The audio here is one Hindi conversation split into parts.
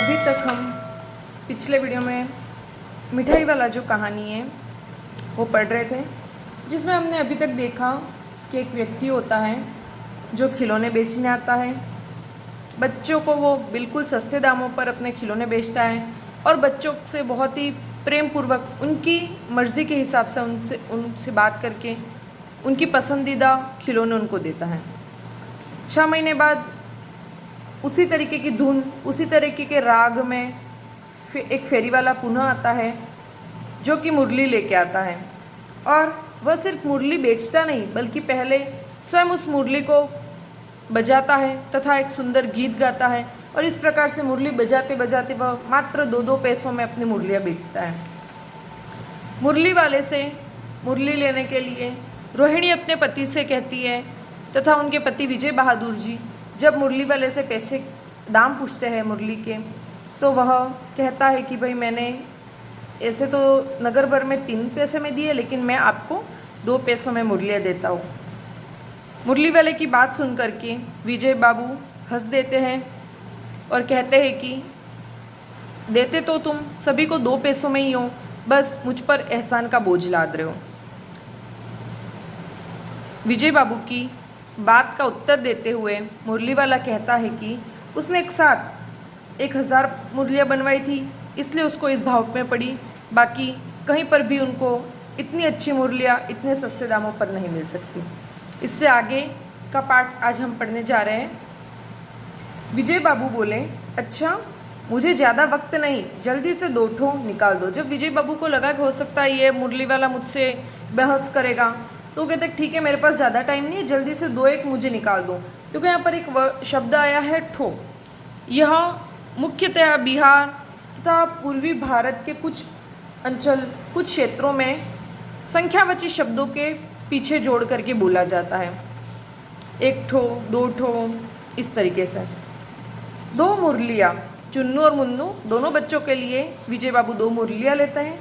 अभी तक हम पिछले वीडियो में मिठाई वाला जो कहानी है वो पढ़ रहे थे, जिसमें हमने अभी तक देखा कि एक व्यक्ति होता है जो खिलौने बेचने आता है। बच्चों को वो बिल्कुल सस्ते दामों पर अपने खिलौने बेचता है और बच्चों से बहुत ही प्रेम पूर्वक उनकी मर्ज़ी के हिसाब से उनसे बात करके उनकी पसंदीदा खिलौने उनको देता है। 6 महीने बाद उसी तरीके की धुन, उसी तरीके के राग में एक फेरी वाला पुनः आता है जो कि मुरली लेके आता है, और वह सिर्फ मुरली बेचता नहीं बल्कि पहले स्वयं उस मुरली को बजाता है तथा एक सुंदर गीत गाता है, और इस प्रकार से मुरली बजाते बजाते वह मात्र 2-2 पैसों में अपनी मुरलियाँ बेचता है। मुरली वाले से मुरली लेने के लिए रोहिणी अपने पति से कहती है तथा उनके पति विजय बहादुर जी जब मुरली वाले से पैसे दाम पूछते हैं मुरली के, तो वह कहता है कि भाई मैंने ऐसे तो नगर भर में 3 पैसे में दिए, लेकिन मैं आपको 2 पैसों में मुरलियाँ देता हूँ। मुरली वाले की बात सुन करके विजय बाबू हंस देते हैं और कहते हैं कि देते तो तुम सभी को 2 पैसों में ही हो, बस मुझ पर एहसान का बोझ लाद रहे हो। विजय बाबू की बात का उत्तर देते हुए मुरली वाला कहता है कि उसने एक साथ 1000 मुरलियाँ बनवाई थी, इसलिए उसको इस भाव में पड़ी, बाकी कहीं पर भी उनको इतनी अच्छी मुरलियाँ इतने सस्ते दामों पर नहीं मिल सकती। इससे आगे का पाठ आज हम पढ़ने जा रहे हैं। विजय बाबू बोले, अच्छा मुझे ज़्यादा वक्त नहीं, जल्दी से 2 ठो निकाल दो। जब विजय बाबू को लगा कि हो सकता है ये मुरली वाला मुझसे बहस करेगा, तो कहते ठीक है मेरे पास ज़्यादा टाइम नहीं है, जल्दी से 2-1 मुझे निकाल दो। क्योंकि यहाँ पर एक शब्द आया है ठो। यह मुख्यतः बिहार तथा पूर्वी भारत के कुछ अंचल, कुछ क्षेत्रों में संख्यावाची शब्दों के पीछे जोड़ करके बोला जाता है। 1 ठो, 2 ठो, इस तरीके से। 2 मुरलियाँ, चुन्नू और मुन्नू दोनों बच्चों के लिए विजय बाबू 2 मुरलियाँ लेते हैं।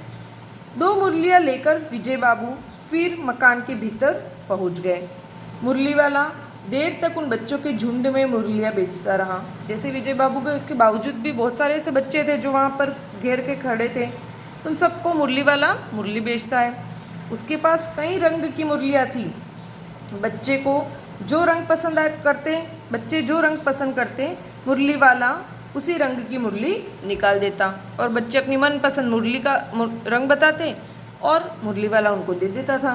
2 मुरलियाँ लेकर विजय बाबू फिर मकान के भीतर पहुंच गए। मुरली वाला देर तक उन बच्चों के झुंड में मुरलियाँ बेचता रहा। जैसे विजय बाबू गए उसके बावजूद भी बहुत सारे ऐसे बच्चे थे जो वहाँ पर घेर के खड़े थे, तो उन सबको मुरली वाला मुरली बेचता है। उसके पास कई रंग की मुरलियाँ थी। बच्चे जो रंग पसंद करते मुरली वाला उसी रंग की मुरली निकाल देता, और बच्चे अपनी मनपसंद मुरली का रंग बताते और मुरली वाला उनको दे देता था।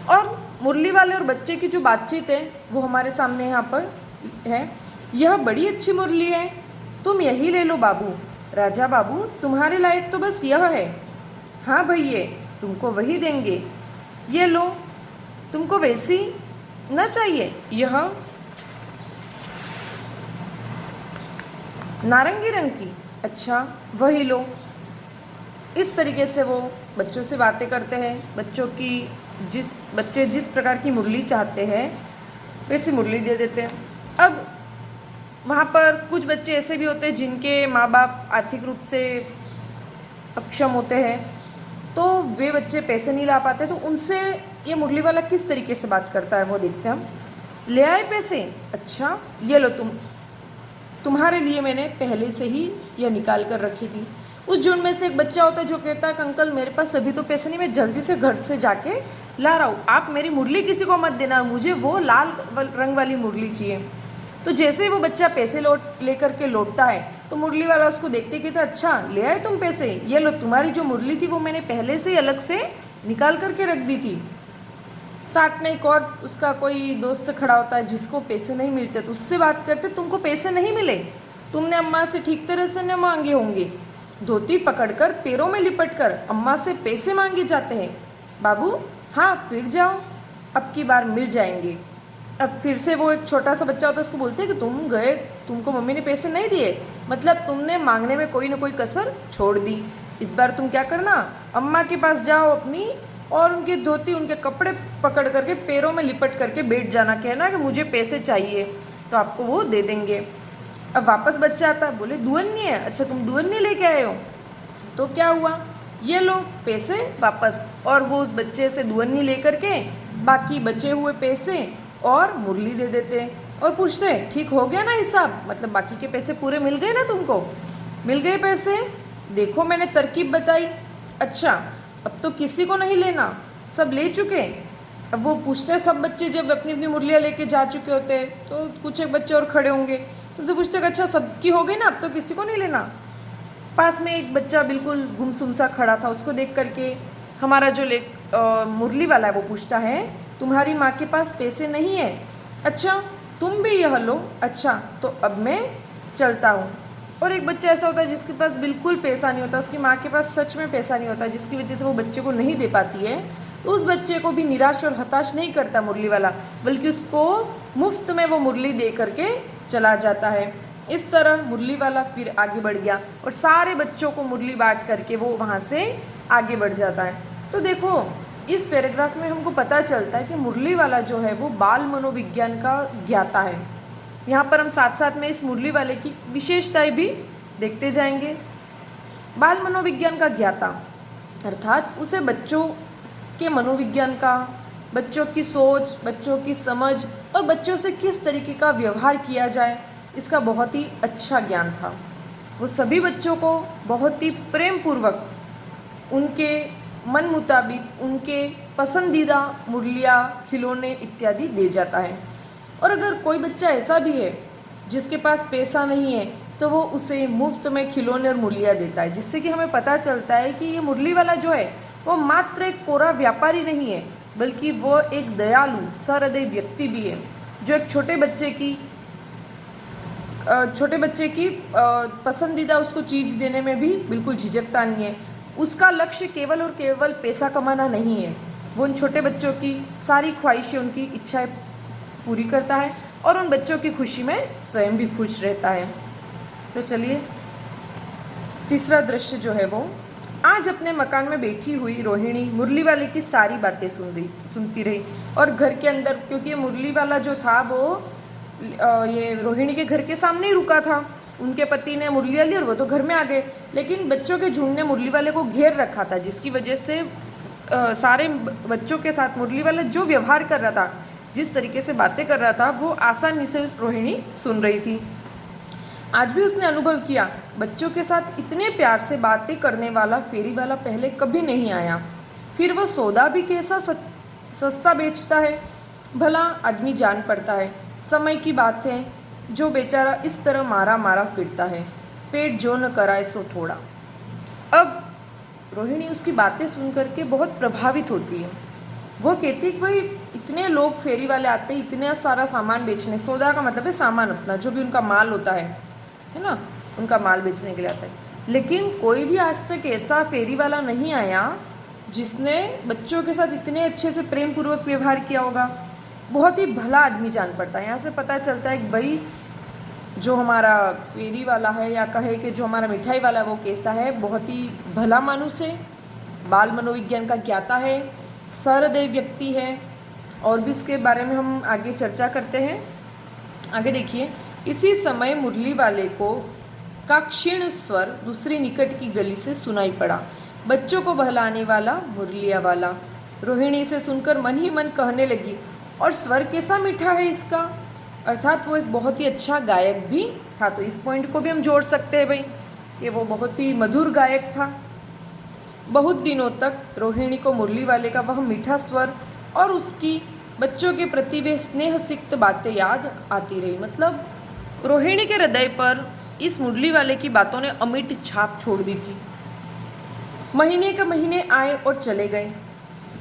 और मुरली वाले और बच्चे की जो बातचीत है वो हमारे सामने यहाँ पर है। यह बड़ी अच्छी मुरली है, तुम यही ले लो बाबू। राजा बाबू तुम्हारे लायक तो बस यह है। हाँ भैया तुमको वही देंगे, ये लो। तुमको वैसी न चाहिए? यह नारंगी रंग की? अच्छा वही लो। इस तरीके से वो बच्चों से बातें करते हैं। बच्चे जिस प्रकार की मुरली चाहते हैं वैसी मुरली दे देते हैं। अब वहाँ पर कुछ बच्चे ऐसे भी होते हैं जिनके माँ बाप आर्थिक रूप से अक्षम होते हैं, तो वे बच्चे पैसे नहीं ला पाते, तो उनसे ये मुरली वाला किस तरीके से बात करता है वो देखते हैं हम। ले आए पैसे? अच्छा ये लो, तुम्हारे लिए मैंने पहले से ही यह निकाल कर रखी थी। उस झुंड में से एक बच्चा होता है जो कहता है कि अंकल मेरे पास अभी तो पैसे नहीं, मैं जल्दी से घर से जाके ला रहा हूँ, आप मेरी मुरली किसी को मत देना, मुझे वो लाल रंग वाली मुरली चाहिए। तो जैसे ही वो बच्चा पैसे लेकर के लौटता है तो मुरली वाला उसको देखते कहता, अच्छा ले आए तुम पैसे, ये लो तुम्हारी जो मुरली थी वो मैंने पहले से ही अलग से निकाल करके रख दी थी। साथ में एक और उसका कोई दोस्त खड़ा होता है जिसको पैसे नहीं मिलते, तो उससे बात करते, तुमको पैसे नहीं मिले, तुमने अम्मा से ठीक तरह से न मांगे होंगे। धोती पकड़कर पैरों में लिपटकर अम्मा से पैसे मांगे जाते हैं। बाबू हाँ फिर जाओ, अब की बार मिल जाएंगे। अब फिर से वो एक छोटा सा बच्चा होता है उसको बोलते हैं कि तुम गए, तुमको मम्मी ने पैसे नहीं दिए, मतलब तुमने मांगने में कोई ना कोई कसर छोड़ दी। इस बार तुम क्या करना, अम्मा के पास जाओ अपनी, और उनकी धोती उनके कपड़े पकड़ करके पैरों में लिपट करके बैठ जाना, कहना कि मुझे पैसे चाहिए, तो आपको वो दे देंगे। अब वापस बच्चा आता, बोले दुअन्नी है? अच्छा तुम दुअन्नी लेके आए हो, तो क्या हुआ, ये लो पैसे वापस। और वो उस बच्चे से दुअन्नी लेकर के बाकी बचे हुए पैसे और मुरली दे देते, और पूछते हैं ठीक हो गया ना हिसाब, मतलब बाकी के पैसे पूरे मिल गए ना तुमको, मिल गए पैसे, देखो मैंने तरकीब बताई, अच्छा अब तो किसी को नहीं लेना, सब ले चुके। अब वो पूछते हैं, सब बच्चे जब अपनी अपनी मुरलियाँ लेके जा चुके होते हैं तो कुछ एक बच्चे और खड़े होंगे, उनसे पूछते हैं अच्छा सबकी हो गई ना, अब तो किसी को नहीं लेना। पास में एक बच्चा बिल्कुल गुमसुम सा खड़ा था, उसको देख करके हमारा जो मुरली वाला है वो पूछता है तुम्हारी माँ के पास पैसे नहीं है, अच्छा तुम भी यह लो, अच्छा तो अब मैं चलता हूँ। और एक बच्चा ऐसा होता है जिसके पास बिल्कुल पैसा नहीं होता, उसकी माँ के पास सच में पैसा नहीं होता, जिसकी वजह से वो बच्चे को नहीं दे पाती है, तो उस बच्चे को भी निराश और हताश नहीं करता मुरली वाला, बल्कि उसको मुफ्त में वो मुरली दे करके चला जाता है। इस तरह मुरली वाला फिर आगे बढ़ गया और सारे बच्चों को मुरली बांट करके वो वहाँ से आगे बढ़ जाता है। तो देखो इस पैराग्राफ में हमको पता चलता है कि मुरली वाला जो है वो बाल मनोविज्ञान का ज्ञाता है। यहाँ पर हम साथ साथ में इस मुरली वाले की विशेषताएं भी देखते जाएंगे। बाल मनोविज्ञान का ज्ञाता अर्थात उसे बच्चों के मनोविज्ञान का, बच्चों की सोच, बच्चों की समझ और बच्चों से किस तरीके का व्यवहार किया जाए इसका बहुत ही अच्छा ज्ञान था। वो सभी बच्चों को बहुत ही प्रेम पूर्वक उनके मन मुताबिक उनके पसंदीदा मुरलियाँ, खिलौने इत्यादि दे जाता है। और अगर कोई बच्चा ऐसा भी है जिसके पास पैसा नहीं है तो वो उसे मुफ्त में खिलौने और मुरलियाँ देता है, जिससे कि हमें पता चलता है कि ये मुरली वाला जो है वो मात्र एक कोरा व्यापारी नहीं है, बल्कि वो एक दयालु सहृदय व्यक्ति भी है, जो एक छोटे बच्चे की पसंदीदा उसको चीज़ देने में भी बिल्कुल झिझकता नहीं है। उसका लक्ष्य केवल और केवल पैसा कमाना नहीं है, वो उन छोटे बच्चों की सारी ख्वाहिशें, उनकी इच्छाएं पूरी करता है और उन बच्चों की खुशी में स्वयं भी खुश रहता है। तो चलिए तीसरा दृश्य जो है वो, आज अपने मकान में बैठी हुई रोहिणी मुरली वाले की सारी बातें सुनती रही और घर के अंदर, क्योंकि ये मुरली वाला जो था वो ये रोहिणी के घर के सामने ही रुका था, उनके पति ने मुरलियाँ ली और वो तो घर में आ गए, लेकिन बच्चों के झुंड ने मुरली वाले को घेर रखा था, जिसकी वजह से सारे बच्चों के साथ मुरली वाला जो व्यवहार कर रहा था, जिस तरीके से बातें कर रहा था, वो आसानी से रोहिणी सुन रही थी। आज भी उसने अनुभव किया बच्चों के साथ इतने प्यार से बातें करने वाला फेरी वाला पहले कभी नहीं आया। फिर वह सौदा भी कैसा सस्ता बेचता है, भला आदमी जान पड़ता है। समय की बात है, जो बेचारा इस तरह मारा मारा फिरता है, पेट जो न कराए सो थोड़ा। अब रोहिणी उसकी बातें सुन करके बहुत प्रभावित होती है। वो कहती है कि भाई इतने लोग फेरी वाले आते हैं इतना सारा सामान बेचने, सौदा का मतलब है सामान अपना, जो भी उनका माल होता है ना, उनका माल बेचने के लिए आता है, लेकिन कोई भी आज तक ऐसा फेरी वाला नहीं आया जिसने बच्चों के साथ इतने अच्छे से प्रेम पूर्वक व्यवहार किया होगा। बहुत ही भला आदमी जान पड़ता है। यहाँ से पता चलता है कि भाई जो हमारा फेरी वाला है, या कहे कि जो हमारा मिठाई वाला है, वो कैसा है, बहुत ही भला मानुस है, बाल मनोविज्ञान का ज्ञाता है, सहृदय व्यक्ति है। और भी उसके बारे में हम आगे चर्चा करते हैं। आगे देखिए, इसी समय मुरली वाले को का क्षीण स्वर दूसरी निकट की गली से सुनाई पड़ा, बच्चों को बहलाने वाला मुरलिया वाला। रोहिणी इसे सुनकर मन ही मन कहने लगी, और स्वर कैसा मीठा है इसका, अर्थात वो एक बहुत ही अच्छा गायक भी था। तो इस पॉइंट को भी हम जोड़ सकते हैं भाई कि वो बहुत ही मधुर गायक था। बहुत दिनों तक रोहिणी को मुरली वाले का वह मीठा स्वर और उसकी बच्चों के प्रति वे स्नेह सिक्त बातें याद आती रही। मतलब रोहिणी के हृदय पर इस मुरली वाले की बातों ने अमिट छाप छोड़ दी थी। महीने के महीने आए और चले गए,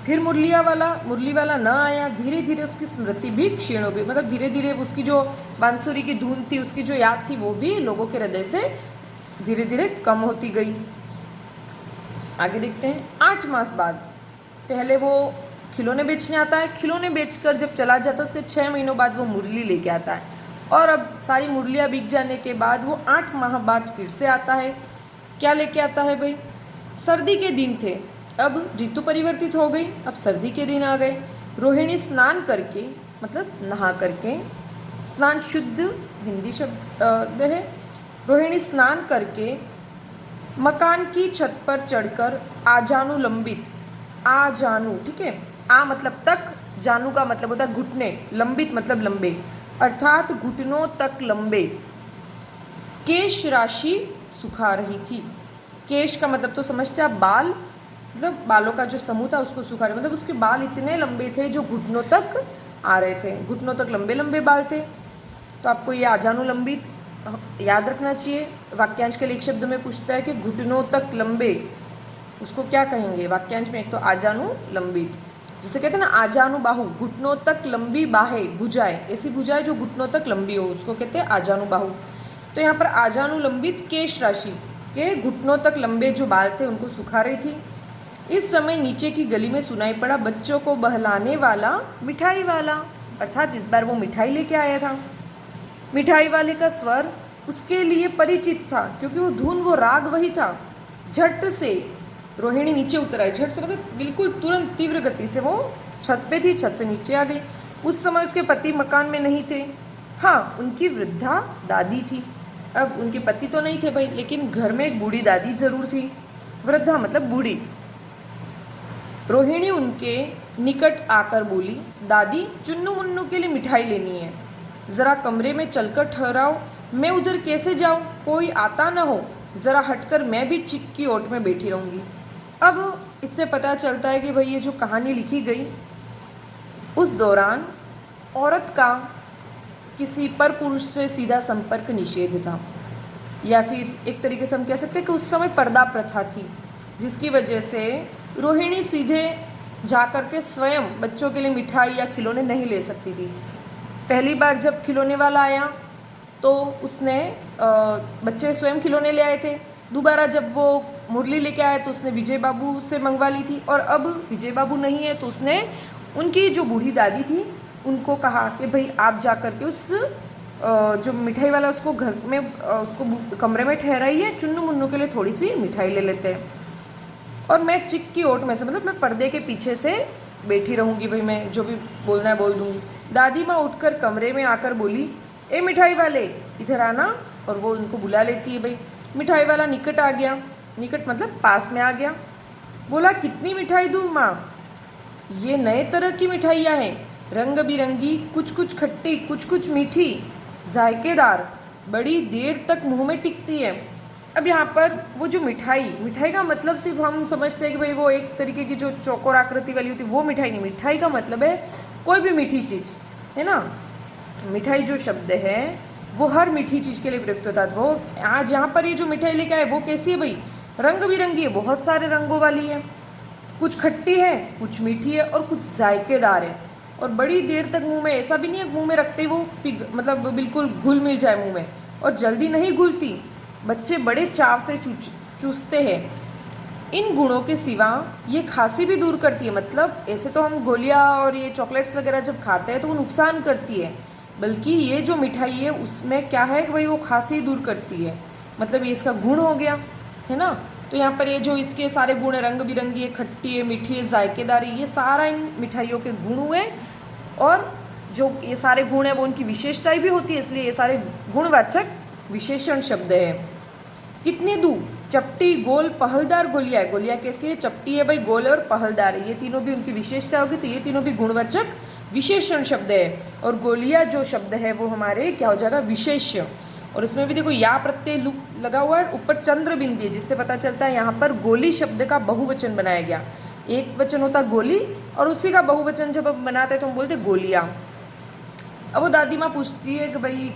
फिर मुरली वाला न आया। धीरे धीरे उसकी स्मृति भी क्षीण हो गई, मतलब धीरे धीरे उसकी जो बांसुरी की धुन थी, उसकी जो याद थी, वो भी लोगों के हृदय से धीरे धीरे कम होती गई। आगे देखते हैं। 8 मास बाद, पहले वो खिलौने बेचने आता है, खिलौने बेचकर जब चला जाता है उसके 6 महीनों बाद वो मुरली लेके आता है, और अब सारी मुरलियाँ बिक जाने के बाद वो 8 माह बाद फिर से आता है। क्या लेके आता है भाई? सर्दी के दिन थे, अब ऋतु परिवर्तित हो गई, अब सर्दी के दिन आ गए। रोहिणी स्नान करके, मतलब नहा करके, स्नान शुद्ध हिंदी शब्द है। रोहिणी स्नान करके मकान की छत पर चढ़कर आजानु लंबित, आजानु ठीक है, आ मतलब तक, जानू का मतलब होता है घुटने, लंबित मतलब लंबे, अर्थात घुटनों तक लंबे केश राशि सुखा रही थी। केश का मतलब तो समझते आप, बाल, मतलब बालों का जो समूह था उसको सुखा रहे, मतलब उसके बाल इतने लंबे थे जो घुटनों तक आ रहे थे, घुटनों तक लंबे लंबे बाल थे। तो आपको ये आजानुलंबित याद रखना चाहिए। वाक्यांश के लिए एक शब्द में पूछता है कि घुटनों तक लंबे, उसको क्या कहेंगे वाक्यांश में? एक तो आजानुलंबित, जिसे कहते हैं ना आजानुबाहु, घुटनों तक लंबी बाहें, भुजाएं, ऐसी भुजाएं जो घुटनों तक लंबी हो, उसको कहते हैं आजानुबाहु। तो यहाँ पर आजानुलंबित केश राशि के घुटनों तक लंबे जो बाल थे उनको सुखा रही थी। इस समय नीचे की गली में सुनाई पड़ा बच्चों को बहलाने वाला मिठाई वाला, अर्थात इस बार वो मिठाई लेके आया था। मिठाई वाले का स्वर उसके लिए परिचित था क्योंकि वो धुन, वो राग वही था। झट से रोहिणी नीचे उतर आई, झट से मतलब बिल्कुल तुरंत, तीव्र गति से वो छत पे थी, छत से नीचे आ गई। उस समय उसके पति मकान में नहीं थे। हाँ, उनकी वृद्धा दादी थी। अब उनके पति तो नहीं थे भाई, लेकिन घर में एक बूढ़ी दादी जरूर थी। वृद्धा मतलब बूढ़ी। रोहिणी उनके निकट आकर बोली, दादी, चुन्नू मुन्नू के लिए मिठाई लेनी है, ज़रा कमरे में चलकर ठहराओ, मैं उधर कैसे जाऊँ, कोई आता न हो, ज़रा हटकर मैं भी चिक्की ओट में बैठी रहूँगी। अब इससे पता चलता है कि भाई ये जो कहानी लिखी गई उस दौरान औरत का किसी पर पुरुष से सीधा संपर्क निषेध था, या फिर एक तरीके से हम कह सकते हैं कि उस समय पर्दा प्रथा थी, जिसकी वजह से रोहिणी सीधे जाकर के स्वयं बच्चों के लिए मिठाई या खिलौने नहीं ले सकती थी। पहली बार जब खिलौने वाला आया तो उसने बच्चे स्वयं खिलौने ले आए थे। दोबारा जब वो मुरली लेके आया तो उसने विजय बाबू से मंगवा ली थी, और अब विजय बाबू नहीं है तो उसने उनकी जो बूढ़ी दादी थी उनको कहा कि भाई आप जा कर के उस जो मिठाई वाला उसको घर में उसको कमरे में ठहराइए, चुन्नू मुन्नू के लिए थोड़ी सी मिठाई ले लेते हैं, और मैं चिक्की ओट में से, मतलब मैं पर्दे के पीछे से बैठी रहूँगी, भाई मैं जो भी बोलना है बोल दूँगी। दादी माँ उठकर कमरे में आकर बोली, ए मिठाई वाले इधर आना, और वो उनको बुला लेती है। भाई मिठाई वाला निकट आ गया, निकट मतलब पास में आ गया। बोला, कितनी मिठाई दूँ माँ? ये नए तरह की मिठाइयाँ हैं, रंग बिरंगी, कुछ कुछ खट्टी, कुछ कुछ मीठी, जायकेदार, बड़ी देर तक मुंह में टिकती है। अब यहाँ पर वो जो मिठाई का मतलब सिर्फ हम समझते हैं कि भाई वो एक तरीके की जो चौकोर आकृति वाली होती है वो मिठाई नहीं। मिठाई का मतलब है कोई भी मीठी चीज़, है ना। मिठाई जो शब्द है वो हर मीठी चीज़ के लिए प्रयुक्त होता है। वो आज यहाँ पर ये जो मिठाई लेके आए वो कैसी है भाई? रंग बिरंगी है, बहुत सारे रंगों वाली है, कुछ खट्टी है, कुछ मीठी है, और कुछ जायकेदार है, और बड़ी देर तक मुंह में, ऐसा भी नहीं है मुंह में रखते ही वो मतलब बिल्कुल घुल मिल जाए मुंह में, और जल्दी नहीं घुलती, बच्चे बड़े चाव से चूसते हैं। इन गुणों के सिवा ये खांसी भी दूर करती है। मतलब ऐसे तो हम गोलियां और ये चॉकलेट्स वगैरह जब खाते हैं तो वो नुकसान करती है, बल्कि ये जो मिठाई है उसमें क्या है कि भाई वो खांसी दूर करती है, मतलब ये इसका गुण हो गया, है ना। तो यहाँ पर ये जो इसके सारे गुण है, रंग बिरंगी है, खट्टी है, मीठी है, जायकेदार है, ये सारा इन मिठाइयों के गुण हुए, और जो ये सारे गुण है वो उनकी विशेषताएं भी होती है, इसलिए ये सारे गुणवाचक विशेषण शब्द है। कितनी दूर? चपटी, गोल, पहलदार गोलियां है। गोलियां कैसी है? चपटी है भाई, गोल और पहलदार है, ये तीनों भी उनकी विशेषता होगी, तो ये तीनों भी गुणवाचक विशेषण शब्द है। और गोलियां जो शब्द है वो हमारे क्या हो जाएगा? विशेष्य। और इसमें भी देखो या प्रत्यय लगा हुआ है, ऊपर चंद्र बिंदी है, जिससे पता चलता है यहाँ पर गोली शब्द का बहुवचन बनाया गया। एक वचन होता गोली, और उसी का बहुवचन जब हम बनाते हैं तो हम बोलते गोलियाँ। अब वो दादी माँ पूछती है कि भाई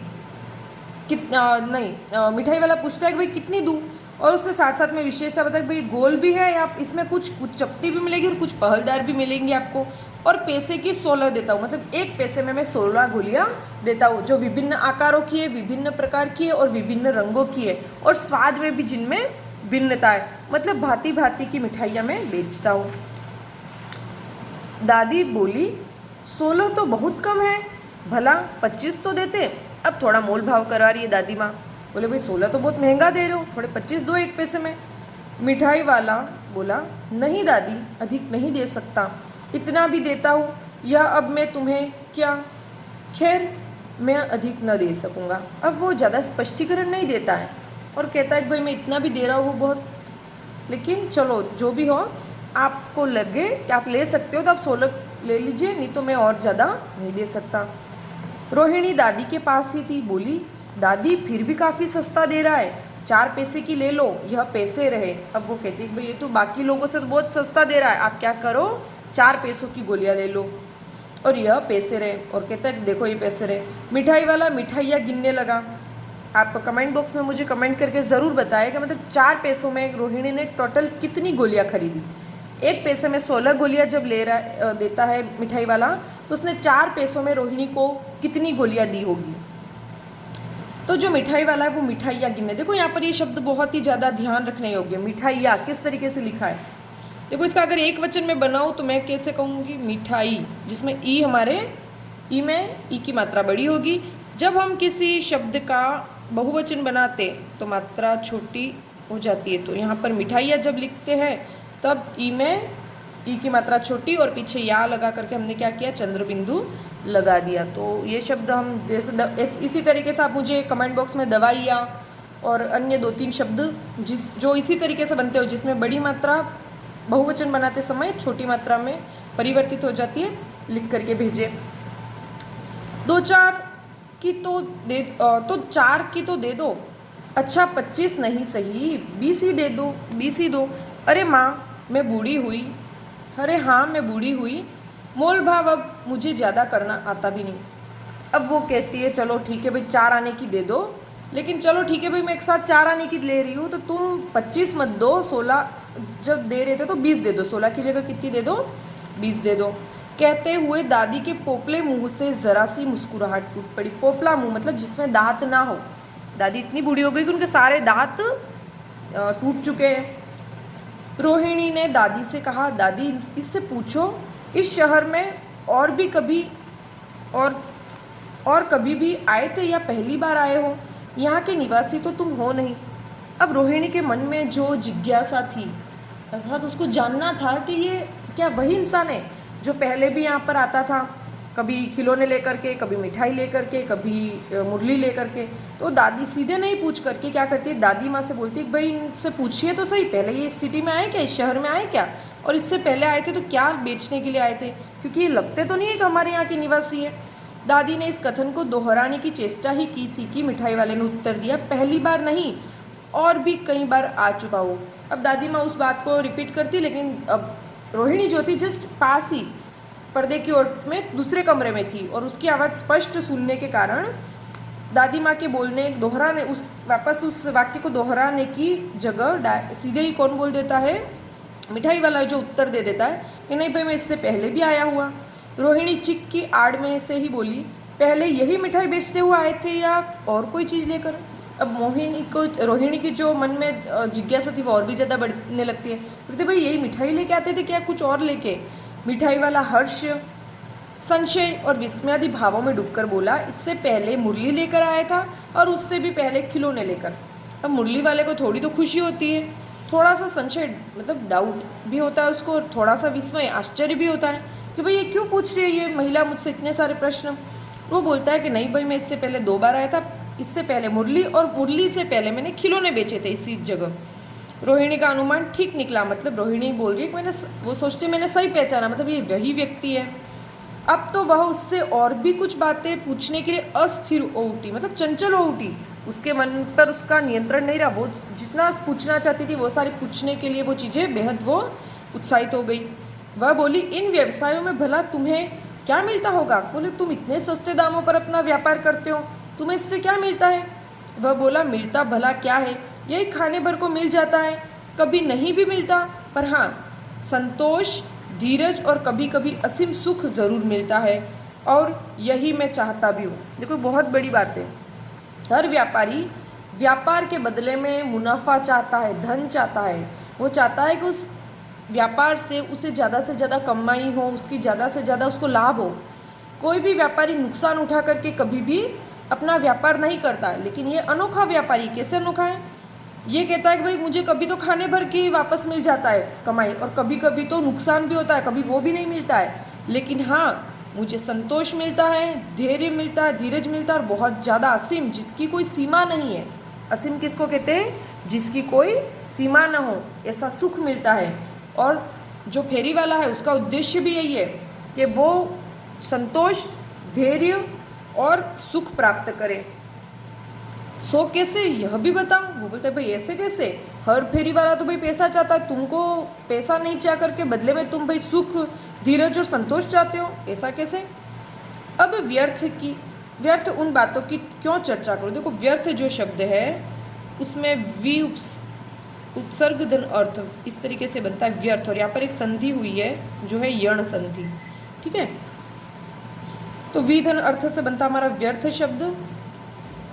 मिठाई वाला पूछता है कि भाई कितनी दूँ, और उसके साथ साथ में विशेषता बताया कि भाई गोल भी है, आप इसमें कुछ चपटी भी मिलेगी और कुछ पहलदार भी मिलेंगी आपको, और पैसे की 16 देता हूँ, मतलब एक पैसे में मैं 16 गोलियाँ देता हूँ, जो विभिन्न आकारों की है, विभिन्न प्रकार की है, और विभिन्न रंगों की है, और स्वाद में भी जिनमें भिन्नता है, मतलब भांति भांति की मिठाइयाँ मैं बेचता हूँ। दादी बोली, 16 तो बहुत कम है, भला 25 तो देते। अब थोड़ा मोल भाव करवा रही है दादी माँ। बोले, भाई 16 तो बहुत महंगा दे रहे हो, थोड़े 25 दो एक पैसे में। मिठाई वाला बोला, नहीं दादी, अधिक नहीं दे सकता, इतना भी देता हूँ, या अब मैं तुम्हें क्या, खैर मैं अधिक न दे सकूँगा। अब वो ज़्यादा स्पष्टीकरण नहीं देता है, और कहता है कि भाई मैं इतना भी दे रहा हूँ वो बहुत, लेकिन चलो जो भी हो, आपको लगे कि आप ले सकते हो तो आप 16 ले लीजिए, नहीं तो मैं और ज़्यादा नहीं दे सकता। रोहिणी दादी के पास ही थी, बोली, दादी फिर भी काफ़ी सस्ता दे रहा है, 4 पैसे की ले लो, यह पैसे रहे। अब वो कहती है भाई ये तो बाकी लोगों से तो बहुत सस्ता दे रहा है, आप क्या करो 4 पैसों की गोलियां ले लो और यह पैसे रहे। और कहता है देखो ये पैसे रहे। मिठाई वाला मिठाइयाँ गिनने लगा। आप कमेंट बॉक्स में मुझे कमेंट करके ज़रूर बताएं कि मतलब 4 पैसों में रोहिणी ने टोटल कितनी गोलियाँ खरीदी। 1 पैसे में 16 गोलियाँ जब ले रहा देता है मिठाई वाला, तो उसने 4 पैसों में रोहिणी को कितनी गोलियाँ दी होगी। तो जो मिठाई वाला है वो मिठाइयाँ गिनने, देखो यहाँ पर ये शब्द बहुत ही ज़्यादा ध्यान रखने योग्य, मिठाइयाँ किस तरीके से लिखा है। देखो इसका अगर एक वचन में बनाऊँ तो मैं कैसे कहूँगी, मिठाई, जिसमें ई हमारे ई में ई की मात्रा बड़ी होगी। जब हम किसी शब्द का बहुवचन बनाते तो मात्रा छोटी हो जाती है। तो यहाँ पर मिठाइयाँ जब लिखते हैं तब ई में ई की मात्रा छोटी और पीछे या लगा करके हमने क्या किया, चंद्र बिंदु लगा दिया। तो ये शब्द हम जैसे इसी तरीके से आप मुझे कमेंट बॉक्स में दवाइयाँ और अन्य 2-3 शब्द जो इसी तरीके से बनते हो, जिसमें बड़ी मात्रा बहुवचन बनाते समय छोटी मात्रा में परिवर्तित हो जाती है, लिख करके भेजें। 2-4 की तो 4 की तो दे दो, अच्छा 25 नहीं सही 20 ही दे दो, 20 ही दो। अरे माँ मैं बूढ़ी हुई, अरे हाँ मैं बूढ़ी हुई, मोल भाव अब मुझे ज़्यादा करना आता भी नहीं। अब वो कहती है चलो ठीक है भाई 4 आने की दे दो, लेकिन चलो ठीक है भाई मैं एक साथ 4 आने की ले रही हूँ तो तुम 25 मत दो, 16 जब दे रहे थे तो 20 दे दो, 16 की जगह कितनी दे दो, 20 दे दो। कहते हुए दादी के पोपले मुंह से जरा सी मुस्कुराहट फूट पड़ी। पोपला मुंह मतलब जिसमें दांत ना हो। दादी इतनी बूढ़ी हो गई कि उनके सारे दांत टूट चुके हैं। रोहिणी ने दादी से कहा, दादी इससे पूछो इस शहर में और भी कभी और कभी भी आए थे या पहली बार आए हो, यहाँ के निवासी तो तुम हो नहीं। अब रोहिणी के मन में जो जिज्ञासा थी, अर्थात उसको जानना था कि ये क्या वही इंसान है जो पहले भी यहाँ पर आता था, कभी खिलौने लेकर के, कभी मिठाई लेकर के, कभी मुरली लेकर के। तो दादी सीधे नहीं पूछ करके क्या करती है, दादी माँ से बोलती है भाई इनसे पूछिए तो सही, पहले ये इस सिटी में आए क्या, इस शहर में आए क्या, और इससे पहले आए थे तो क्या बेचने के लिए आए थे, क्योंकि ये लगते तो नहीं है कि हमारे यहाँ के निवासी है। दादी ने इस कथन को दोहराने की चेष्टा ही की थी कि मिठाई वाले ने उत्तर दिया, पहली बार नहीं और भी कई बार आ चुका हो। अब दादी माँ उस बात को रिपीट करती, लेकिन अब रोहिणी जो थी जस्ट पास ही पर्दे की ओर में दूसरे कमरे में थी और उसकी आवाज़ स्पष्ट सुनने के कारण दादी माँ के बोलने दोहराने वापस उस वाक्य को दोहराने की जगह सीधे ही कौन बोल देता है, मिठाई वाला जो उत्तर दे देता है कि नहीं भाई मैं इससे पहले भी आया हुआ। रोहिणी चिक की आड़ में से ही बोली, पहले यही मिठाई बेचते हुए आए थे या और कोई चीज़ लेकर। अब रोहिणी की जो मन में जिज्ञासा थी वो और भी ज़्यादा बढ़ने लगती है, कहते भाई यही मिठाई लेके आते थे क्या कुछ और लेके। मिठाई वाला हर्ष, संशय और विस्मयादि भावों में डूबकर बोला, इससे पहले मुरली लेकर आया था और उससे भी पहले खिलौने लेकर। अब मुरली वाले को थोड़ी तो खुशी होती है, थोड़ा सा संशय मतलब डाउट भी होता है उसको, और थोड़ा सा विस्मय आश्चर्य भी होता है कि भाई ये क्यों पूछ रही है ये महिला मुझसे इतने सारे प्रश्न। वो बोलता है कि नहीं भाई मैं इससे पहले 2 बार आया था, इससे पहले मुरली और मुरली से पहले मैंने खिलौने बेचे थे इसी जगह। रोहिणी का अनुमान ठीक निकला, मतलब रोहिणी बोल रही है कि वो सोचती मैंने सही पहचाना, मतलब ये वही व्यक्ति है। अब तो वह उससे और भी कुछ बातें पूछने के लिए अस्थिर हो उठी, मतलब चंचल हो उठी, उसके मन पर उसका नियंत्रण नहीं रहा, वो जितना पूछना चाहती थी वो सारी पूछने के लिए वो चीज़ें बेहद वो उत्साहित हो गई। वह बोली, इन व्यवसायों में भला तुम्हें क्या मिलता होगा। बोले तुम इतने सस्ते दामों पर अपना व्यापार करते हो, तुम्हें इससे क्या मिलता है। वह बोला, मिलता भला क्या है, यही खाने भर को मिल जाता है, कभी नहीं भी मिलता, पर हाँ संतोष, धीरज और कभी कभी असीम सुख ज़रूर मिलता है, और यही मैं चाहता भी हूँ। देखो बहुत बड़ी बात है, हर व्यापारी व्यापार के बदले में मुनाफा चाहता है, धन चाहता है, वो चाहता है कि उस व्यापार से उसे ज़्यादा से ज़्यादा कमाई हो, उसकी ज़्यादा से ज़्यादा उसको लाभ हो। कोई भी व्यापारी नुकसान उठा करके कभी भी अपना व्यापार नहीं करता है, लेकिन ये अनोखा व्यापारी कैसे अनोखा है, ये कहता है कि भाई मुझे कभी तो खाने भर की वापस मिल जाता है कमाई, और कभी कभी तो नुकसान भी होता है, कभी वो भी नहीं मिलता है, लेकिन हाँ मुझे संतोष मिलता है, धैर्य मिलता है, धीरज मिलता है, और बहुत ज़्यादा असीम, जिसकी कोई सीमा नहीं है। असीम किसको कहते हैं, जिसकी कोई सीमा न हो, ऐसा सुख मिलता है। और जो फेरी वाला है उसका उद्देश्य भी यही है कि वो संतोष, धैर्य और सुख प्राप्त करें। सो कैसे, यह भी बताओ। वो बोलते भाई ऐसे कैसे, हर फेरी वाला तो भाई पैसा चाहता है, तुमको पैसा नहीं चाह करके बदले में तुम भाई सुख, धीरज और संतोष चाहते हो, ऐसा कैसे। अब व्यर्थ उन बातों की क्यों चर्चा करो। देखो व्यर्थ जो शब्द है उसमें उपसर्ग धन अर्थ इस तरीके से बनता है व्यर्थ, और यहाँ पर एक संधि हुई है जो है यण संधि, ठीक है। तो विधन अर्थ से बनता हमारा व्यर्थ शब्द।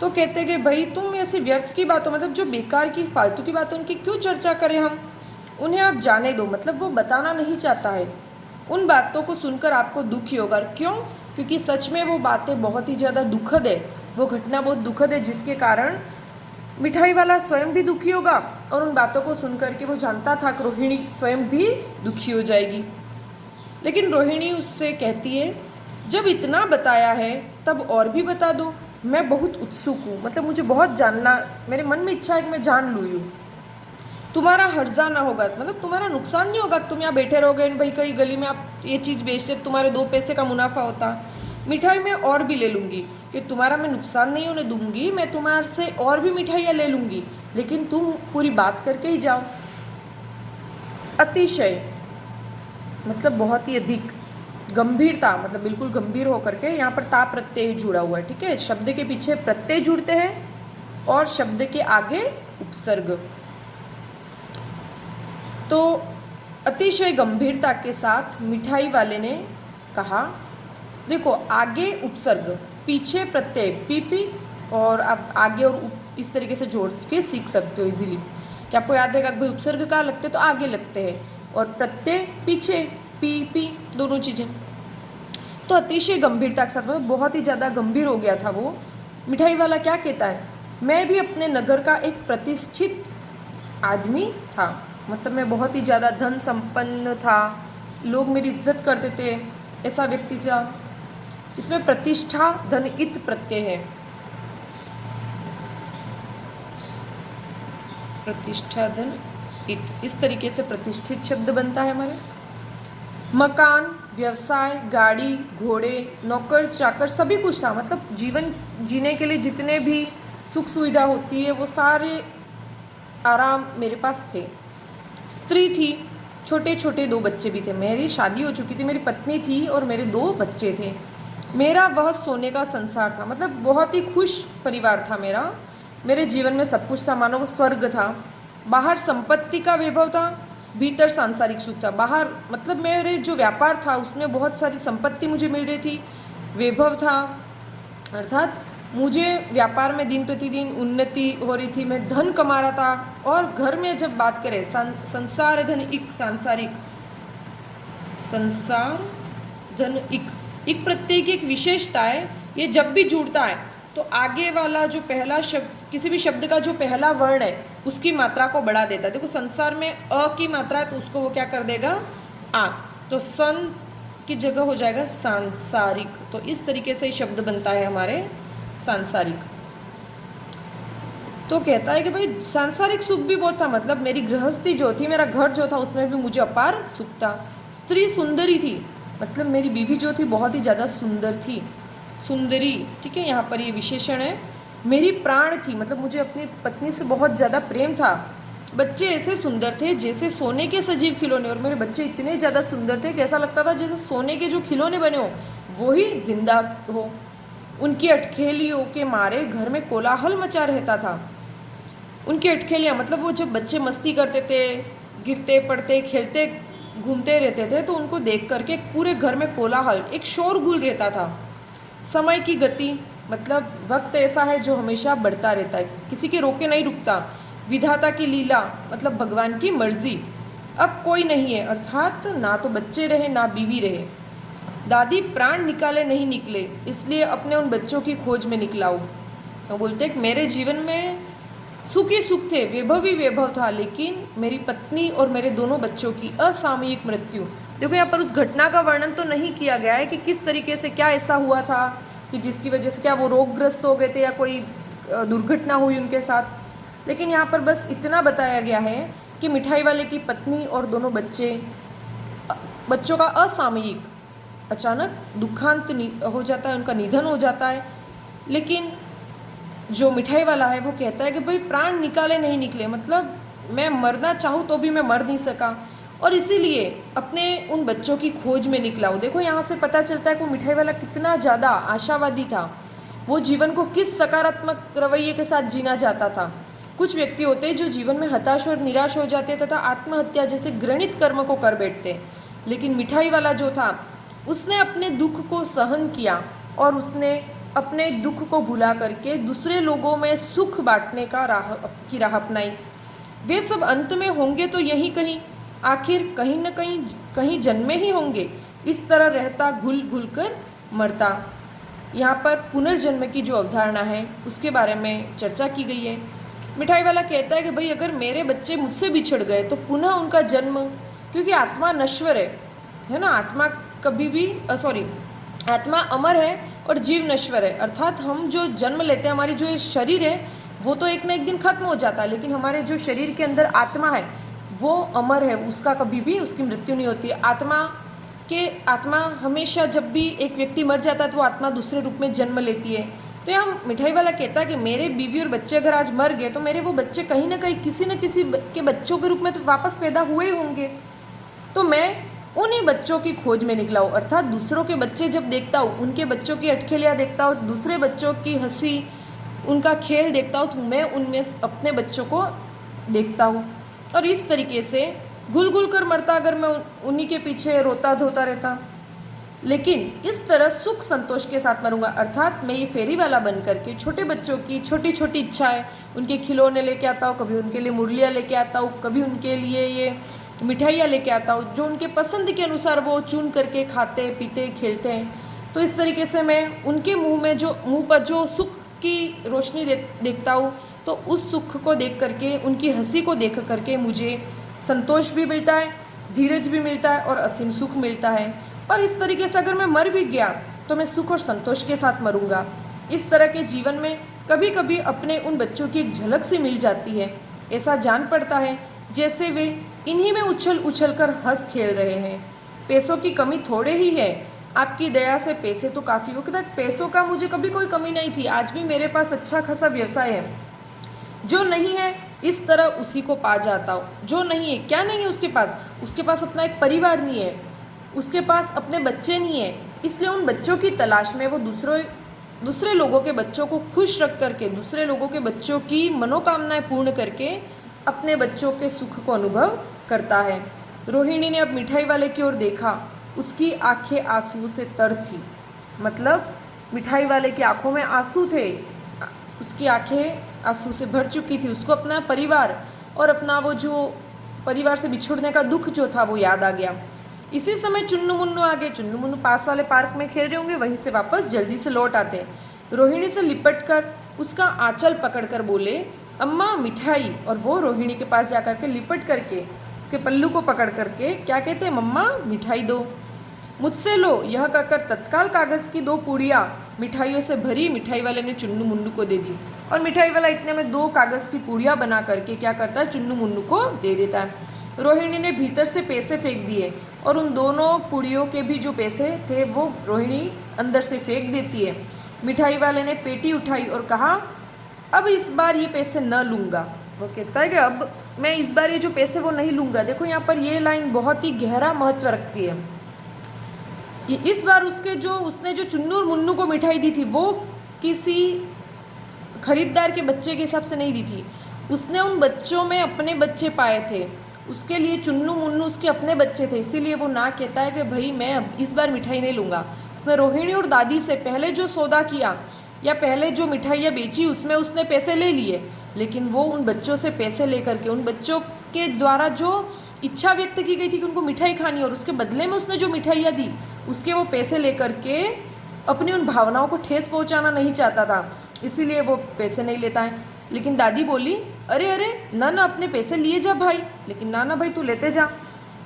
तो कहते कि भाई तुम ऐसी व्यर्थ की बातों, मतलब जो बेकार की फालतू की बातों, उनकी क्यों चर्चा करें हम, उन्हें आप जाने दो। मतलब वो बताना नहीं चाहता है। उन बातों को सुनकर आपको दुख ही होगा। क्यों, क्योंकि सच में वो बातें बहुत ही ज़्यादा दुखद है, वो घटना बहुत दुखद है, जिसके कारण मिठाई वाला स्वयं भी दुखी होगा, और उन बातों को सुनकर के वो जानता था कि रोहिणी स्वयं भी दुखी हो जाएगी। लेकिन रोहिणी उससे कहती है जब इतना बताया है तब और भी बता दो, मैं बहुत उत्सुक हूँ, मतलब मुझे बहुत जानना, मेरे मन में इच्छा है कि मैं जान लूँ। तुम्हारा हर्जा ना होगा, मतलब तुम्हारा नुकसान नहीं होगा, तुम यहाँ बैठे रहोगे भाई, कहीं गली में आप ये चीज़ बेचते, तुम्हारे 2 पैसे का मुनाफा होता। मिठाई मैं और भी ले लूँगी, कि तुम्हारा मैं नुकसान नहीं होने दूंगी, मैं तुम्हारे से और भी मिठाइयाँ ले लूँगी, लेकिन तुम पूरी बात करके ही जाओ। अतिशय मतलब बहुत ही अधिक, गंभीरता मतलब बिल्कुल गंभीर होकर के, यहाँ पर ता प्रत्यय जुड़ा हुआ है, ठीक है। शब्द के पीछे प्रत्यय जुड़ते हैं और शब्द के आगे उपसर्ग। तो अतिशय गंभीरता के साथ मिठाई वाले ने कहा, देखो आगे उपसर्ग पीछे प्रत्यय पीपी, और आप आगे और इस तरीके से जोड़ के सीख सकते हो इजीली, कि आपको याद रहेगा कि भाई उपसर्ग कहाँ लगते तो आगे लगते हैं, और प्रत्यय पीछे पी पी दोनों चीज़ें। तो अतिशय गंभीरता के साथ, मतलब बहुत ही ज़्यादा गंभीर हो गया था वो। मिठाई वाला क्या कहता है, मैं भी अपने नगर का एक प्रतिष्ठित आदमी था, मतलब मैं बहुत ही ज़्यादा धन संपन्न था, लोग मेरी इज्जत करते थे, ऐसा व्यक्ति था। इसमें प्रतिष्ठा धन इत प्रत्यय है, प्रतिष्ठा धन इत, इस तरीके से प्रतिष्ठित शब्द बनता है हमारे। मकान, व्यवसाय, गाड़ी, घोड़े, नौकर चाकर सभी कुछ था, मतलब जीवन जीने के लिए जितने भी सुख सुविधा होती है वो सारे आराम मेरे पास थे। स्त्री थी, छोटे छोटे 2 बच्चे भी थे, मेरी शादी हो चुकी थी, मेरी पत्नी थी और मेरे 2 बच्चे थे। मेरा वह सोने का संसार था, मतलब बहुत ही खुश परिवार था मेरा, मेरे जीवन में सब कुछ था, मानो वो स्वर्ग था। बाहर संपत्ति का वैभव था, भीतर सांसारिक सुख था। बाहर मतलब मेरे जो व्यापार था उसमें बहुत सारी संपत्ति मुझे मिल रही थी, वैभव था, अर्थात मुझे व्यापार में दिन प्रतिदिन उन्नति हो रही थी, मैं धन कमा रहा था। और घर में जब बात करें संसार धन इक, सांसारिक, संसार धन इक प्रत्यय की एक विशेषता है, ये जब भी जुड़ता है तो आगे वाला जो पहला शब्द, किसी भी शब्द का जो पहला वर्ण है उसकी मात्रा को बढ़ा देता है। देखो संसार में अ की मात्रा है तो उसको वो क्या कर देगा, आ, तो सन की जगह हो जाएगा सांसारिक। तो इस तरीके से शब्द बनता है हमारे सांसारिक। तो कहता है कि भाई सांसारिक सुख भी बहुत था, मतलब मेरी गृहस्थी जो थी, मेरा घर जो था उसमें भी मुझे अपार सुख था। स्त्री सुंदरी थी, मतलब मेरी बीवी जो थी बहुत ही ज़्यादा सुंदर थी, सुंदरी, ठीक है, यहाँ पर ये विशेषण है। मेरी प्राण थी, मतलब मुझे अपनी पत्नी से बहुत ज़्यादा प्रेम था। बच्चे ऐसे सुंदर थे जैसे सोने के सजीव खिलौने, और मेरे बच्चे इतने ज़्यादा सुंदर थे कि ऐसा लगता था जैसे सोने के जो खिलौने बने हो वो ही जिंदा हो। उनकी अटखेलियों के मारे घर में कोलाहल मचा रहता था। उनकी अटखेलियाँ मतलब वो जब बच्चे मस्ती करते थे, गिरते पड़ते खेलते घूमते रहते थे, तो उनको देख करके पूरे घर में कोलाहल, एक शोरगुल रहता था। समय की गति, मतलब वक्त ऐसा है जो हमेशा बढ़ता रहता है, किसी के रोके नहीं रुकता। विधाता की लीला, मतलब भगवान की मर्जी, अब कोई नहीं है, अर्थात ना तो बच्चे रहे ना बीवी रहे। दादी प्राण निकाले नहीं निकले, इसलिए अपने उन बच्चों की खोज में निकला हूँ। तो बोलते कि मेरे जीवन में सुख ही सुख थे, वैभव ही वैभव था, लेकिन मेरी पत्नी और मेरे दोनों बच्चों की असामयिक मृत्यु। देखो यहाँ पर उस घटना का वर्णन तो नहीं किया गया है कि किस तरीके से क्या ऐसा हुआ था कि जिसकी वजह से क्या वो रोगग्रस्त हो गए थे या कोई दुर्घटना हुई उनके साथ, लेकिन यहाँ पर बस इतना बताया गया है कि मिठाई वाले की पत्नी और दोनों बच्चों का असामयिक अचानक दुखांत हो जाता है, उनका निधन हो जाता है। लेकिन जो मिठाई वाला है वो कहता है कि भाई प्राण निकाले नहीं निकले, मतलब मैं मरना चाहूँ तो भी मैं मर नहीं सका, और इसीलिए अपने उन बच्चों की खोज में निकला हूँ। देखो यहाँ से पता चलता है कि वो मिठाई वाला कितना ज़्यादा आशावादी था, वो जीवन को किस सकारात्मक रवैये के साथ जीना चाहता था। कुछ व्यक्ति होते हैं जो जीवन में हताश और निराश हो जाते तथा आत्महत्या जैसे घृणित कर्म को कर बैठते, लेकिन मिठाई वाला जो था उसने अपने दुख को सहन किया और उसने अपने दुख को भुला करके दूसरे लोगों में सुख बांटने का राह अपनाई। वे सब अंत में होंगे तो यहीं कहीं, आखिर कहीं न कहीं कहीं जन्मे ही होंगे। इस तरह रहता घुल घुल कर मरता। यहाँ पर पुनर्जन्म की जो अवधारणा है उसके बारे में चर्चा की गई है। मिठाई वाला कहता है कि भाई अगर मेरे बच्चे मुझसे बिछड़ गए तो पुनः उनका जन्म, क्योंकि आत्मा नश्वर है ना, आत्मा कभी भी आत्मा अमर है और जीव नश्वर है। अर्थात हम जो जन्म लेते हैं, हमारी जो ये शरीर है वो तो एक ना एक दिन खत्म हो जाता है, लेकिन हमारे जो शरीर के अंदर आत्मा है वो अमर है, उसका कभी भी उसकी मृत्यु नहीं होती है। आत्मा हमेशा, जब भी एक व्यक्ति मर जाता है तो वो आत्मा दूसरे रूप में जन्म लेती है। तो यहाँ मिठाई वाला कहता है कि मेरे बीवी और बच्चे अगर आज मर गए तो मेरे वो बच्चे कहीं ना कहीं किसी न किसी के बच्चों के रूप में तो वापस पैदा हुए होंगे। तो मैं उन्हीं बच्चों की खोज में निकला हूँ, अर्थात दूसरों के बच्चे जब देखता हूँ, उनके बच्चों की अटखेलियाँ देखता हूँ, दूसरे बच्चों की हंसी, उनका खेल देखता हूँ, तो मैं उनमें अपने बच्चों को देखता हूँ। और इस तरीके से घुल घुल कर मरता अगर मैं उन्हीं के पीछे रोता धोता रहता, लेकिन इस तरह सुख संतोष के साथ मरूंगा। अर्थात मैं ये फेरी वाला बन करके छोटे बच्चों की छोटी छोटी इच्छाएं, उनके खिलौने लेके आता हूँ, कभी उनके लिए मुरलियाँ लेके आता हूँ, कभी उनके लिए ये मिठाइयाँ लेके आता हूँ जो उनके पसंद के अनुसार वो चुन करके खाते पीते खेलते हैं। तो इस तरीके से मैं उनके मुंह पर जो सुख की रोशनी देखता हूँ, तो उस सुख को देख करके, उनकी हंसी को देख करके मुझे संतोष भी मिलता है, धीरज भी मिलता है और असीम सुख मिलता है। और इस तरीके से अगर मैं मर भी गया तो मैं सुख और संतोष के साथ मरूंगा। इस तरह के जीवन में कभी कभी अपने उन बच्चों की एक झलक सी मिल जाती है। ऐसा जान पड़ता है जैसे वे इन्हीं में उछल उछल कर हंस खेल रहे हैं। पैसों की कमी थोड़े ही है, आपकी दया से पैसे तो काफ़ी हो। कहता पैसों का मुझे कभी कोई कमी नहीं थी, आज भी मेरे पास अच्छा खासा व्यवसाय है। जो नहीं है इस तरह उसी को पा जाता हूँ। जो नहीं है, क्या नहीं है उसके पास अपना एक परिवार नहीं है, उसके पास अपने बच्चे नहीं है, इसलिए उन बच्चों की तलाश में वो दूसरे लोगों के बच्चों को खुश रख करके, दूसरे लोगों के बच्चों की मनोकामनाएं पूर्ण करके अपने बच्चों के सुख को अनुभव करता है। रोहिणी ने अब मिठाई वाले की ओर देखा, उसकी आंखें आंसू से तर थी। मतलब मिठाई वाले की आंखों में आंसू थे, उसकी आंखें आंसू से भर चुकी थी। उसको अपना परिवार और अपना वो जो परिवार से बिछुड़ने का दुख जो था वो याद आ गया। इसी समय चुन्नू मुन्नू आ गए। चुन्नू मुन्नू पास वाले पार्क में खेल रहे होंगे, वहीं से वापस जल्दी से लौट आते। रोहिणी से लिपट कर उसका आंचल पकड़ कर बोले, अम्मा मिठाई। और वो रोहिणी के पास जाकर के लिपट करके उसके पल्लू को पकड़ करके क्या कहते हैं, मम्मा मिठाई दो, मुझसे लो। यह कहकर तत्काल कागज़ की 2 पूड़ियाँ मिठाइयों से भरी मिठाई वाले ने चुन्नू मुन्नू को दे दी। और मिठाई वाला इतने में 2 कागज़ की पूड़ियाँ बना करके क्या करता है, चुन्नू मुन्नू को दे देता है। रोहिणी ने भीतर से पैसे फेंक दिए और उन दोनों पूड़ियों के भी जो पैसे थे वो रोहिणी अंदर से फेंक देती है। मिठाई वाले ने पेटी उठाई और कहा, अब इस बार ये पैसे न लूँगा। वो कहता है कि अब मैं इस बार ये जो पैसे वो नहीं लूँगा। देखो यहाँ पर ये लाइन बहुत ही गहरा महत्व रखती है। इस बार उसने जो चुन्नू और मुन्नू को मिठाई दी थी वो किसी खरीदार के बच्चे के हिसाब से नहीं दी थी, उसने उन बच्चों में अपने बच्चे पाए थे। उसके लिए चुन्नू मुन्नू उसके अपने बच्चे थे, इसीलिए वो ना कहता है कि भाई मैं अब इस बार मिठाई नहीं लूँगा। उसने रोहिणी और दादी से पहले जो सौदा किया या पहले जो मिठाइयाँ बेची उसमें उसने पैसे ले लिए, लेकिन वो उन बच्चों से पैसे लेकर के, उन बच्चों के द्वारा जो इच्छा व्यक्त की गई थी कि उनको मिठाई खानी और उसके बदले में उसने जो मिठाइयाँ दी उसके वो पैसे लेकर के अपनी उन भावनाओं को ठेस पहुँचाना नहीं चाहता था, इसीलिए वो पैसे नहीं लेता है। लेकिन दादी बोली, अरे अरे ना अपने पैसे लिए जा भाई। लेकिन ना भाई तू लेते जा।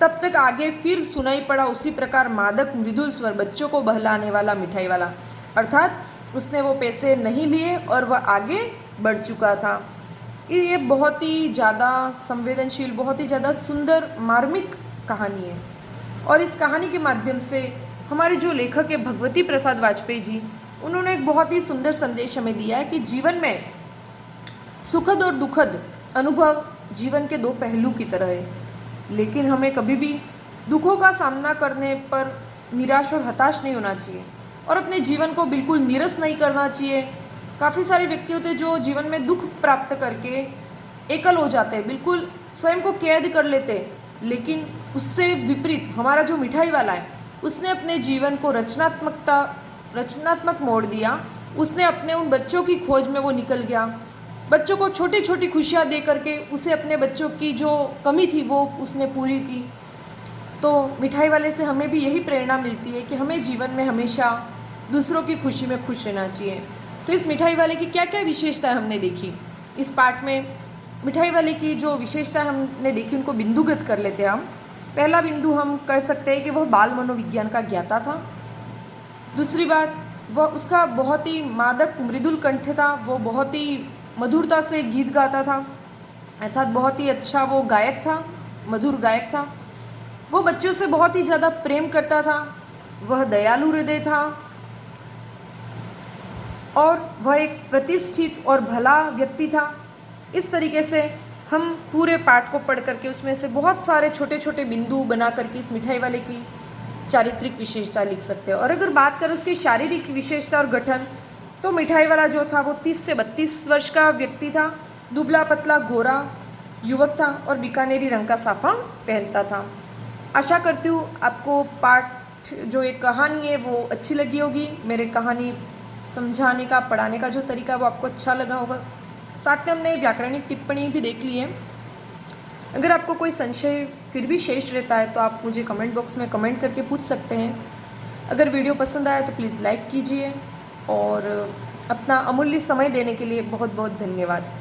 तब तक आगे फिर सुनाई पड़ा उसी प्रकार मादक मृदुल स्वर, बच्चों को बहलाने वाला मिठाई वाला। अर्थात उसने वो पैसे नहीं लिए और वह आगे बढ़ चुका था। ये बहुत ही ज़्यादा संवेदनशील, बहुत ही ज़्यादा सुंदर मार्मिक कहानी है और इस कहानी के माध्यम से हमारे जो लेखक है भगवती प्रसाद वाजपेयी जी, उन्होंने एक बहुत ही सुंदर संदेश हमें दिया है कि जीवन में सुखद और दुखद अनुभव जीवन के दो पहलू की तरह है, लेकिन हमें कभी भी दुखों का सामना करने पर निराश और हताश नहीं होना चाहिए और अपने जीवन को बिल्कुल नीरस नहीं करना चाहिए। काफ़ी सारे व्यक्ति होते हैं जो जीवन में दुख प्राप्त करके एकल हो जाते हैं, बिल्कुल स्वयं को कैद कर लेते हैं, लेकिन उससे विपरीत हमारा जो मिठाई वाला है उसने अपने जीवन को रचनात्मक मोड़ दिया। उसने अपने उन बच्चों की खोज में वो निकल गया, बच्चों को छोटी छोटी खुशियाँ दे करके उसे अपने बच्चों की जो कमी थी वो उसने पूरी की। तो मिठाई वाले से हमें भी यही प्रेरणा मिलती है कि हमें जीवन में हमेशा दूसरों की खुशी में खुश रहना चाहिए। तो इस मिठाई वाले की क्या क्या विशेषताएं हमने देखी इस पाठ में। मिठाई वाले की जो विशेषताएं हमने देखी उनको बिंदुगत कर लेते हैं हम। पहला बिंदु हम कह सकते हैं कि वह बाल मनोविज्ञान का ज्ञाता था। दूसरी बात, वह उसका बहुत ही मादक मृदुल कंठ था, वो बहुत ही मधुरता से गीत गाता था, अर्थात बहुत ही अच्छा वो गायक था, मधुर गायक था। वो बच्चों से बहुत ही ज़्यादा प्रेम करता था, वह दयालु हृदय था और वह एक प्रतिष्ठित और भला व्यक्ति था। इस तरीके से हम पूरे पाठ को पढ़ करके उसमें से बहुत सारे छोटे छोटे बिंदु बना करके इस मिठाई वाले की चारित्रिक विशेषता लिख सकते हैं। और अगर बात करें उसकी शारीरिक विशेषता और गठन, तो मिठाई वाला जो था वो 30 से 32 वर्ष का व्यक्ति था, दुबला पतला गोरा युवक था और बीकानेरी रंग का साफा पहनता था। आशा करती हूँ आपको पाठ जो एक कहानी है वो अच्छी लगी होगी। मेरे कहानी समझाने का, पढ़ाने का जो तरीका है वो आपको अच्छा लगा होगा। साथ में हमने व्याकरणिक टिप्पणी भी देख ली है। अगर आपको कोई संशय फिर भी शेष रहता है तो आप मुझे कमेंट बॉक्स में कमेंट करके पूछ सकते हैं। अगर वीडियो पसंद आया तो प्लीज़ लाइक कीजिए और अपना अमूल्य समय देने के लिए बहुत बहुत धन्यवाद।